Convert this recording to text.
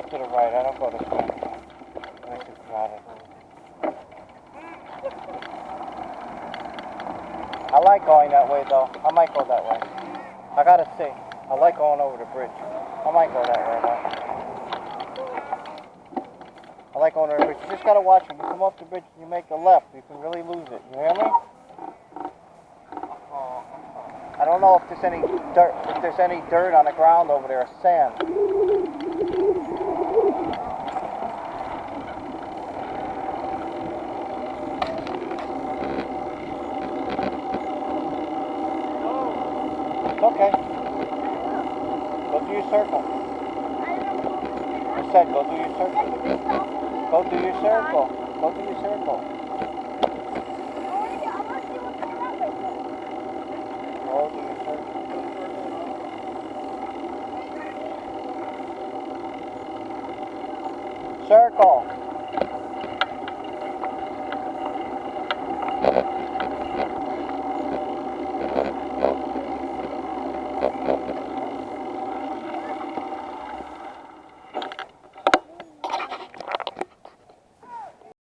to the right. I don't go this way. This is crowded. I like going that way though. I might go that way. I gotta see. I like going over the bridge. I might go that way though. I like going over the bridge. You just gotta watch it. You come off the bridge and you make a left. You can really lose it. You hear me? I don't know if there's any dirt on the ground over there, or sand. It's okay. Go do your circle. I said go do your circle. Go do your circle. Go do your circle. Go do your circle. Circle.